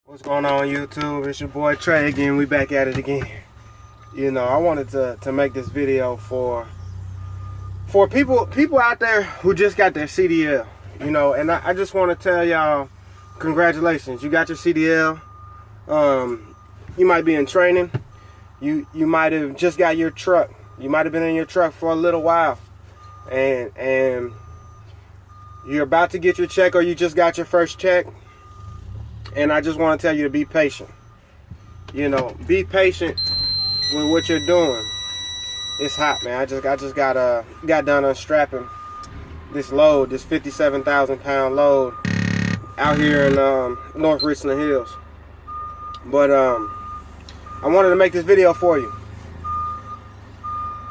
What's going on, YouTube? It's your boy Trey again. We back at it again. You know, I wanted to make this video for people out there who just got their CDL. You know, and I just want to tell y'all, congratulations. You got your CDL. You might be in training. You might have just got your truck. You might have been in your truck for a little while, and you're about to get your check, or you just got your first check. And I just want to tell you to be patient. You know, be patient with what you're doing. It's hot, man. I just got done unstrapping this load, this 57,000 pound load out here in North Richland Hills. But I wanted to make this video for you.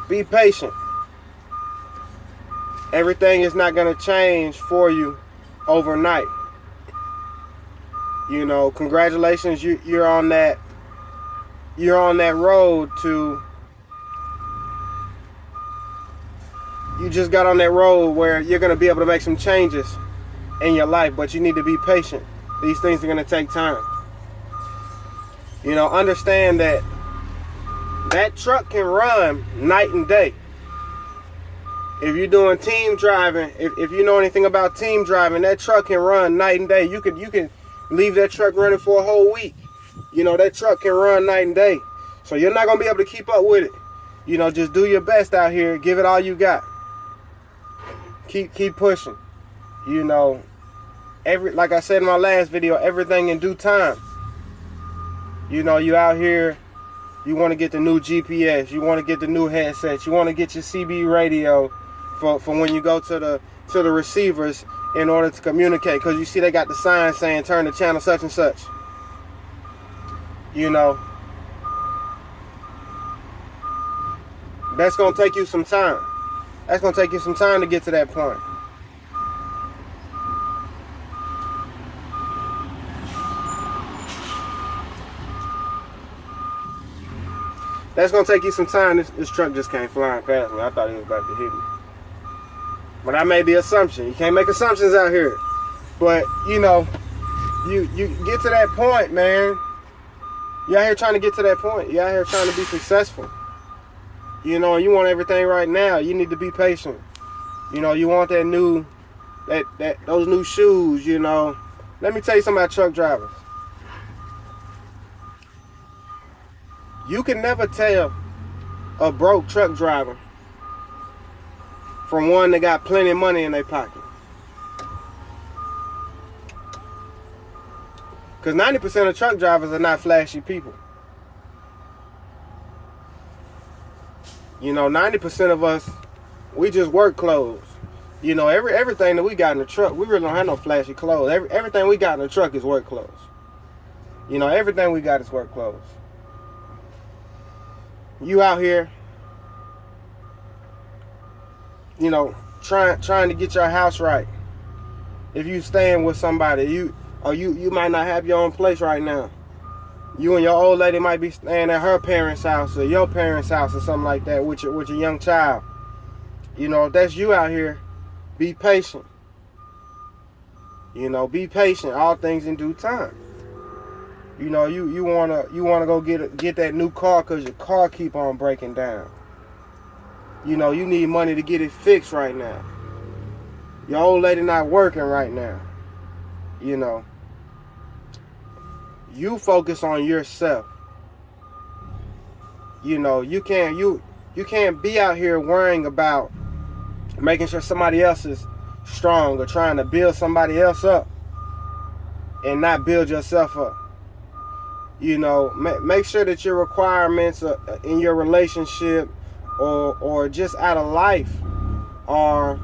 Be patient. Everything is not going to change for you overnight. You know, congratulations, you're on that road to, you just got on that road where you're going to be able to make some changes in your life, but you need to be patient. These things are going to take time. You know, understand that truck can run night and day. If you're doing team driving, if you know anything about team driving, that truck can run night and day. You can leave that truck running for a whole week. You know, that truck can run night and day. So you're not going to be able to keep up with it. You know, just do your best out here. Give it all you got. Keep pushing. You know, like I said in my last video, everything in due time. You know, you out here, you want to get the new GPS. You want to get the new headsets. You want to get your CB radio for when you go to the receivers in order to communicate, because you see they got the sign saying turn to channel such and such. You know, that's going to take you some time. That's going to take you some time to get to that point. That's going to take you some time. This truck just came flying past me. I thought he was about to hit me. But I made the assumption. You can't make assumptions out here. But, you know, you get to that point, man. You're out here trying to get to that point. You're out here trying to be successful. You know, you want everything right now. You need to be patient. You know, you want those new shoes, you know. Let me tell you something about truck drivers. You can never tell a broke truck driver from one that got plenty of money in their pocket. Because 90% of truck drivers are not flashy people. You know, 90% of us, we just work clothes. You know, everything that we got in the truck, we really don't have no flashy clothes. Everything we got in the truck is work clothes. You know, everything we got is work clothes. You out here, you know, trying to get your house right. If you staying with somebody, you might not have your own place right now. You and your old lady might be staying at her parents' house or your parents' house or something like that with your young child. You know, if that's you out here, be patient. You know, be patient. All things in due time. You know, you wanna go get that new car because your car keep on breaking down. You know, you need money to get it fixed right now. Your old lady not working right now. You know, you focus on yourself. You know, you can't be out here worrying about making sure somebody else is strong or trying to build somebody else up and not build yourself up. You know, make sure that your requirements in your relationship or just out of life are,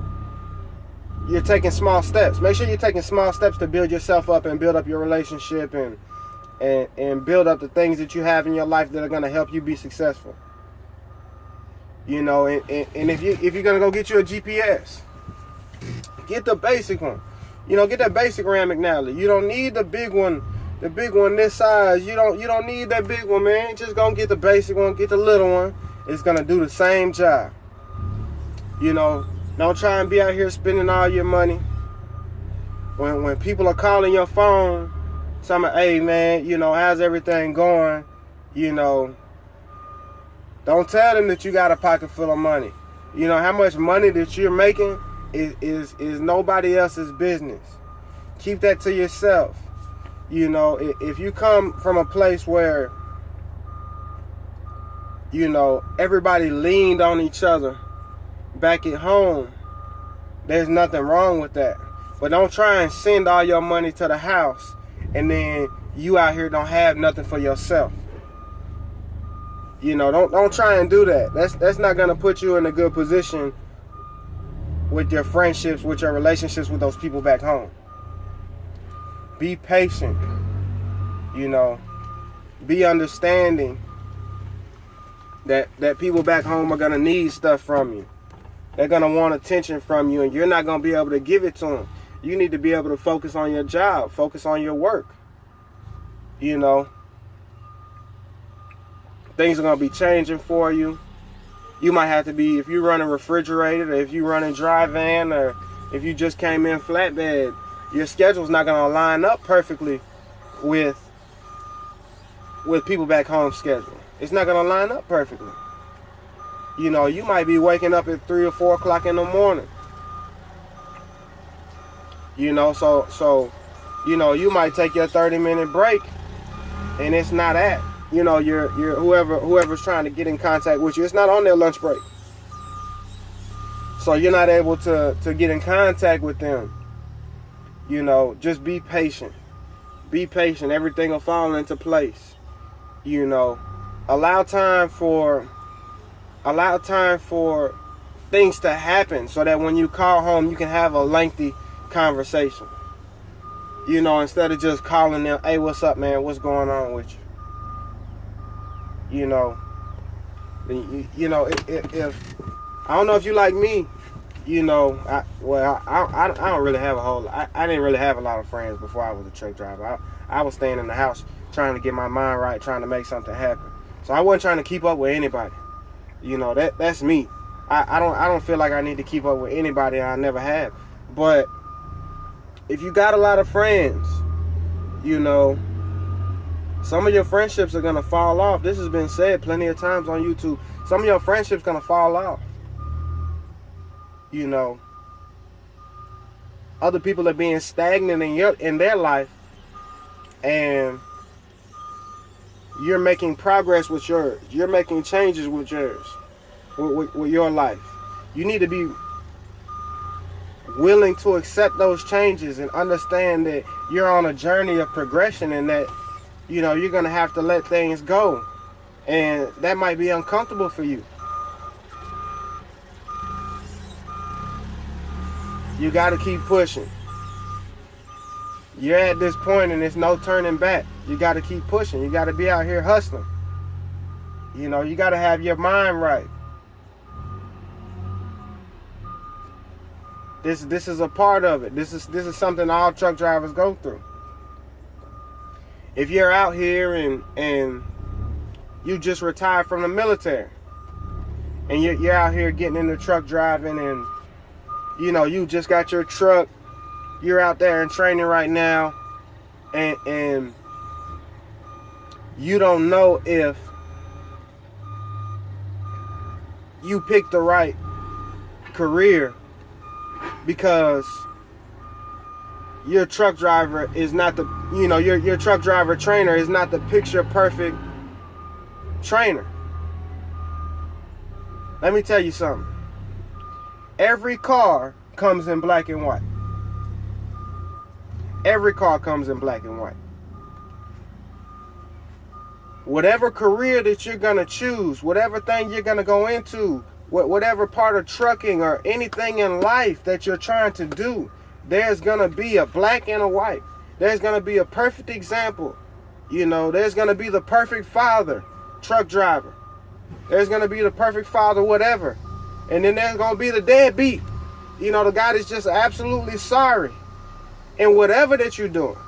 you're taking small steps. Make sure you're taking small steps to build yourself up and build up your relationship and build up the things that you have in your life that are going to help you be successful. You know, and if you're going to go get you a GPS, get the basic one. You know, get that basic Ram McNally. You don't need the big one. The big one this size, you don't need that big one, man. Just gonna get the basic one, get the little one. It's gonna do the same job. You know, don't try and be out here spending all your money. When people are calling your phone Hey man, how's everything going? Don't tell them that you got a pocket full of money. How much money that you're making is nobody else's business. Keep that to yourself. If you come from a place where everybody leaned on each other back at home, there's nothing wrong with that. But don't try and send all your money to the house and then you out here don't have nothing for yourself. Don't try and do that. That's not gonna put you in a good position with your friendships, with your relationships with those people back home. Be patient. Be understanding that people back home are gonna need stuff from you. They're gonna want attention from you, and you're not gonna be able to give it to them. You need to be able to focus on your job, focus on your work. Things are gonna be changing for you. You might have to be, if you're running refrigerated, or if you're running dry van, or if you just came in flatbed, your schedule's not gonna line up perfectly with people back home schedule. It's not gonna line up perfectly. You might be waking up at 3 or 4 o'clock in the morning. So you might take your 30-minute break, and it's not at your whoever's trying to get in contact with you. It's not on their lunch break, so you're not able to get in contact with them. Just be patient. Be patient. Everything will fall into place. Allow time for things to happen so that when you call home, you can have a lengthy conversation. Instead of just calling them, hey, what's up, man? What's going on with you? If I don't know if you like me, I don't really have I didn't really have a lot of friends before I was a truck driver. I was staying in the house trying to get my mind right, trying to make something happen. So I wasn't trying to keep up with anybody. That's me. I don't feel like I need to keep up with anybody. I never have. But if you got a lot of friends, some of your friendships are gonna fall off. This has been said plenty of times on YouTube. Some of your friendships gonna fall off. Other people are being stagnant in their life, and you're making progress with yours. You're making changes with yours, with your life. You need to be willing to accept those changes and understand that you're on a journey of progression, and that you're gonna have to let things go, and that might be uncomfortable for you. You got to keep pushing. You're at this point and there's no turning back. You got to keep pushing. You got to be out here hustling. You got to have your mind right. This is a part of it. This is something all truck drivers go through. If you're out here and you just retired from the military, and you're out here getting into truck driving, and you just got your truck, you're out there in training right now, and you don't know if you picked the right career, because your truck driver is not the, your truck driver trainer is not the picture perfect trainer. Let me tell you something. Every car comes in black and white. Every car comes in black and white. Whatever career that you're going to choose, whatever thing you're going to go into, whatever part of trucking or anything in life that you're trying to do, there's going to be a black and a white. There's going to be a perfect example. There's going to be the perfect father, truck driver. There's going to be the perfect father, whatever. And then there's going to be the deadbeat. The guy that's just absolutely sorry in whatever that you're doing.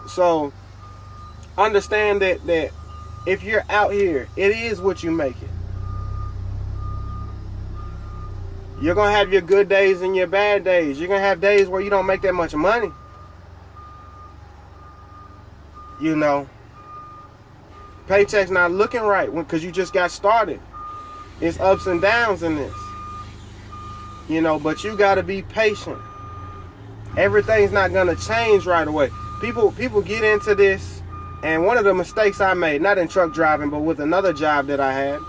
So understand that if you're out here, it is what you make it. You're going to have your good days and your bad days. You're going to have days where you don't make that much money. You know, paycheck's not looking right because you just got started. It's ups and downs in this. You know, but you got to be patient. Everything's not going to change right away. People get into this, and one of the mistakes I made, not in truck driving, but with another job that I had,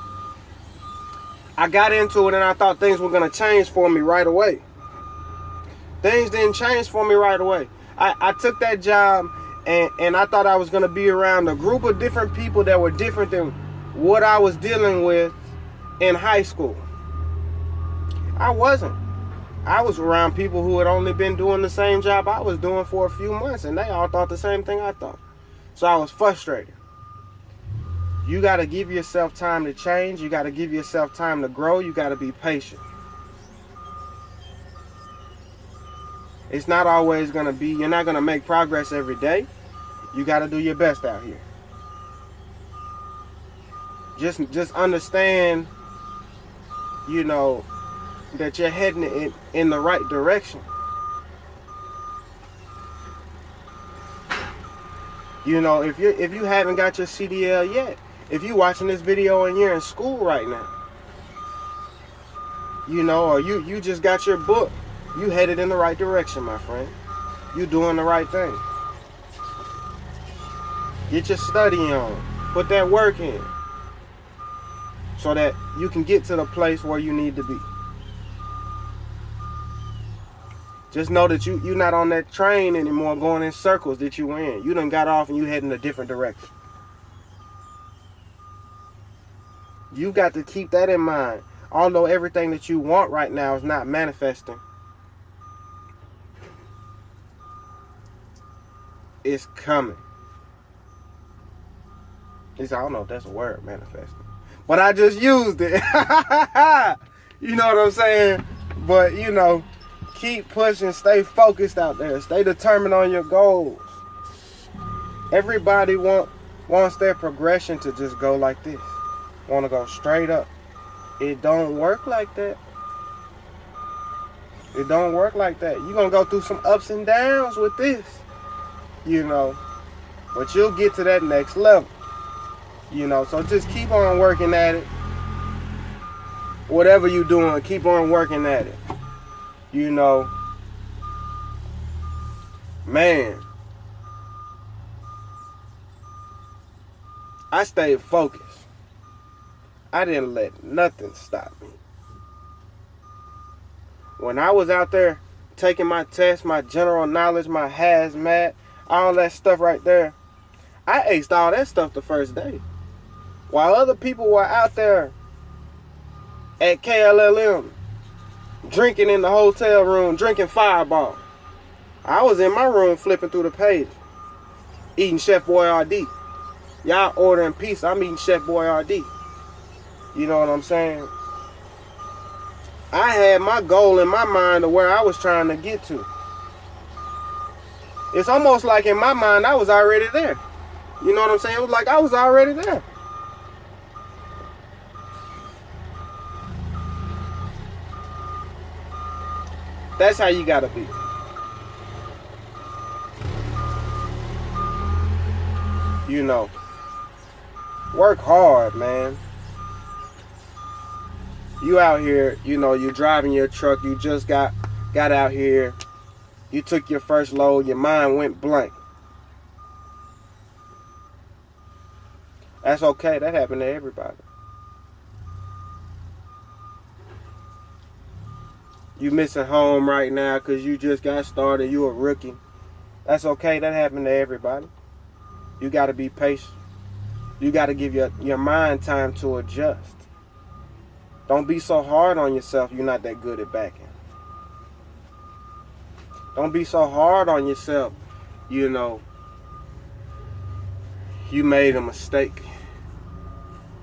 I got into it and I thought things were going to change for me right away. Things didn't change for me right away. I took that job and I thought I was going to be around a group of different people that were different than what I was dealing with in high school. I wasn't. I was around people who had only been doing the same job I was doing for a few months, and they all thought the same thing I thought. So I was frustrated. You got to give yourself time to change. You got to give yourself time to grow. You got to be patient. It's not always going to be, you're not going to make progress every day. You got to do your best out here. Just understand, you know, that you're heading in the right direction. You know, if you haven't got your CDL yet, if you're watching this video and you're in school right now, you know, or you just got your book, you headed in the right direction, my friend. You doing the right thing. Get your study on. Put that work in. So that you can get to the place where you need to be. Just know that you're not on that train anymore going in circles that you were in. You done got off and you head in a different direction. You got to keep that in mind. Although everything that you want right now is not manifesting, it's coming. I don't know if that's a word, manifesting. But I just used it. You know what I'm saying? But, you know, keep pushing. Stay focused out there. Stay determined on your goals. Everybody wants their progression to just go like this. Want to go straight up. It don't work like that. It don't work like that. You're going to go through some ups and downs with this. You know. But you'll get to that next level. You know, so just keep on working at it. Whatever you're doing, keep on working at it. You know, man, I stayed focused. I didn't let nothing stop me. When I was out there taking my test, my general knowledge, my hazmat, all that stuff right there, I aced all that stuff the first day. While other people were out there at KLLM, drinking in the hotel room, drinking Fireball, I was in my room flipping through the pages, eating Chef Boyardee. Y'all ordering pizza, I'm eating Chef Boyardee. You know what I'm saying? I had my goal in my mind of where I was trying to get to. It's almost like in my mind I was already there. You know what I'm saying? It was like I was already there. That's how you gotta be. You know, work hard, man. You out here, you know, you driving your truck, you just got out here, you took your first load, your mind went blank. That's okay, that happened to everybody. You missing home right now because you just got started, you a rookie. That's okay, that happened to everybody. You got to be patient. You got to give your mind time to adjust. Don't be so hard on yourself you're not that good at backing. Don't be so hard on yourself, you know, you made a mistake.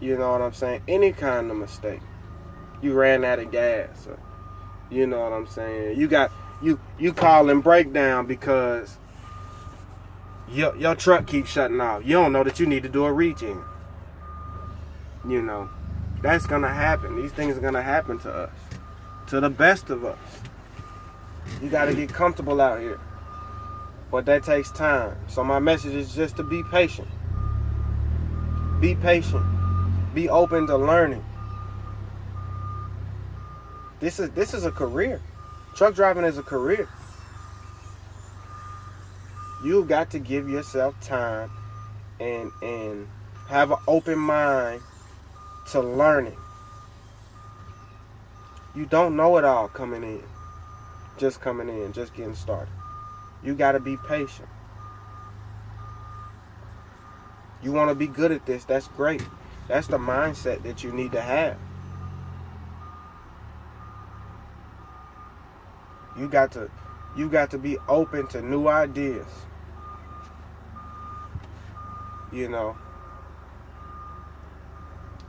You know what I'm saying? Any kind of mistake. You ran out of gas. Or, you know what I'm saying? You calling breakdown because your truck keeps shutting off. You don't know that you need to do a regen. You know, that's gonna happen. These things are gonna happen to us, to the best of us. You gotta get comfortable out here. But that takes time. So my message is just to be patient. Be patient. Be open to learning. This is a career. Truck driving is a career. You've got to give yourself time and have an open mind to learning. You don't know it all coming in, just getting started. You got to be patient. You want to be good at this, that's great. That's the mindset that you need to have. You got to be open to new ideas. You know,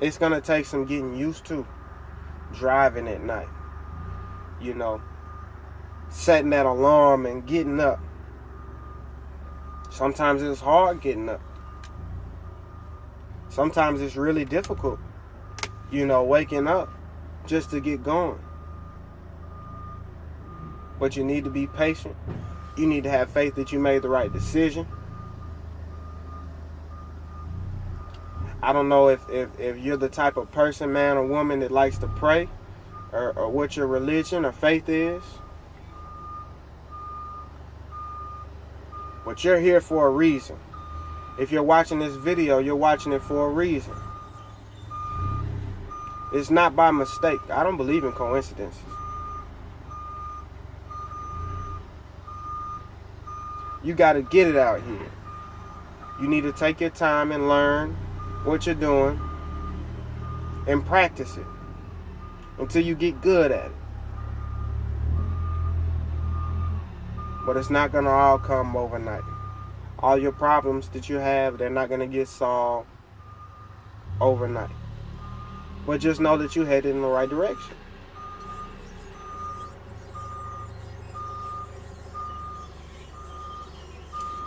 it's going to take some getting used to driving at night. You know, setting that alarm and getting up. Sometimes it's hard getting up. Sometimes it's really difficult, you know, waking up just to get going. But you need to be patient. You need to have faith that you made the right decision. I don't know if you're the type of person, man or woman, that likes to pray, or what your religion or faith is. But you're here for a reason. If you're watching this video, you're watching it for a reason. It's not by mistake. I don't believe in coincidences. You got to get it out here. You need to take your time and learn what you're doing and practice it until you get good at it. But it's not going to all come overnight. All your problems that you have, they're not going to get solved overnight. But just know that you're headed in the right direction.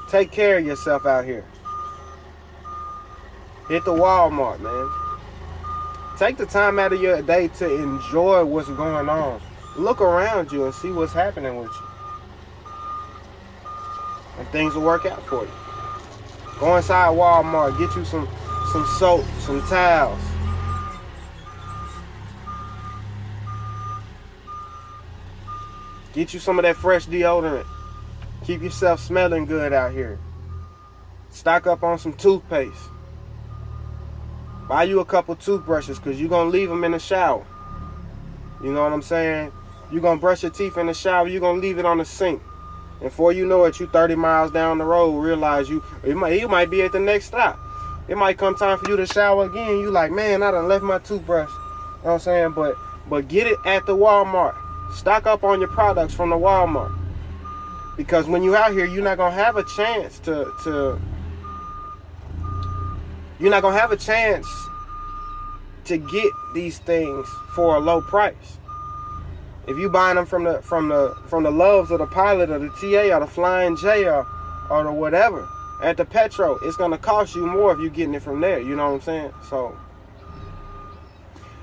Take care of yourself out here. Hit the Walmart, man. Take the time out of your day to enjoy what's going on. Look around you and see what's happening with you. And things will work out for you. Go inside Walmart, get you some soap, some towels. Get you some of that fresh deodorant. Keep yourself smelling good out here. Stock up on some toothpaste. Buy you a couple toothbrushes, because you're going to leave them in the shower. You know what I'm saying? You're going to brush your teeth in the shower. You're going to leave it on the sink. And before you know it, you 30 miles down the road, realize you might be at the next stop. It might come time for you to shower again. You like, man, I done left my toothbrush. You know what I'm saying? But get it at the Walmart. Stock up on your products from the Walmart. Because when you're out here, you're not going to have a chance to get these things for a low price. If you buying them from the Loves or the Pilot or the TA or the Flying J or the whatever at the Petro, it's gonna cost you more if you're getting it from there. You know what I'm saying? So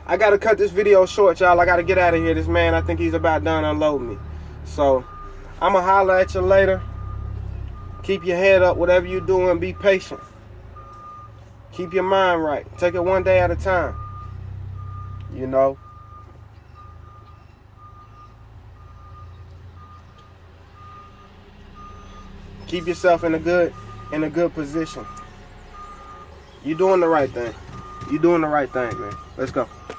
I gotta cut this video short, y'all. I gotta get out of here. This man, I think he's about done unloading me. So I'ma holler at you later. Keep your head up, whatever you're doing. Be patient. Keep your mind right. Take it one day at a time. You know. Keep yourself in a good position. You're doing the right thing. You're doing the right thing, man. Let's go.